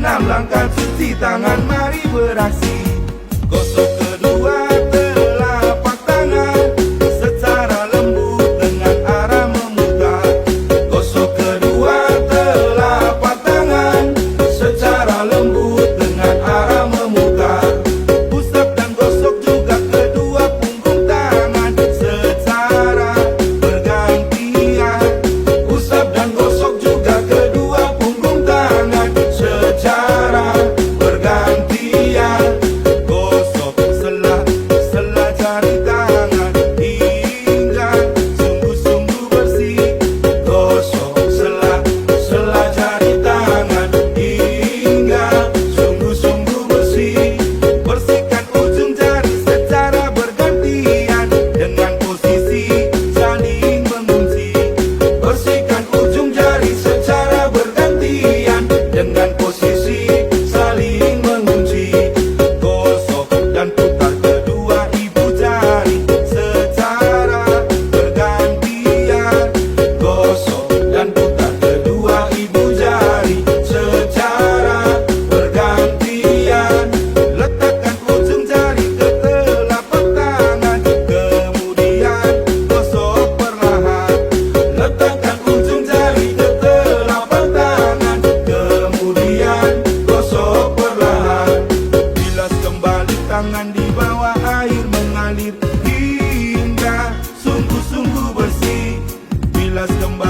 6 langkah cuci tangan, mari beraksi. Gosok kedua telapak tangan secara lembut dengan arah memutar. Gosok kedua telapak tangan secara lembut dengan arah memutar. Usap dan gosok juga kedua punggung tangan secara bergantian. Usap dan gosok juga kedua punggung tangan secara bergantian. Gosok sela-sela jari tangan hingga sungguh-sungguh bersih. Gosok sela-sela jari tangan hingga sungguh-sungguh bersih. Bersihkan ujung jari secara bergantian dengan posisi saling mengunci. Bersihkan ujung jari secara bergantian dengan posisi saling mengunci. Gosok dan putar kedua ibu jari secara bergantian. Gosok dan putar kedua ibu jari secara bergantian. Letakkan ujung jari ke telapak tangan, kemudian gosok perlahan. Letakkan ujung jari ke telapak tangan, kemudian gosok perlahan. Bilas kembali tangan di bawah air mengalir hingga sungguh-sungguh bersih. Bilas kembali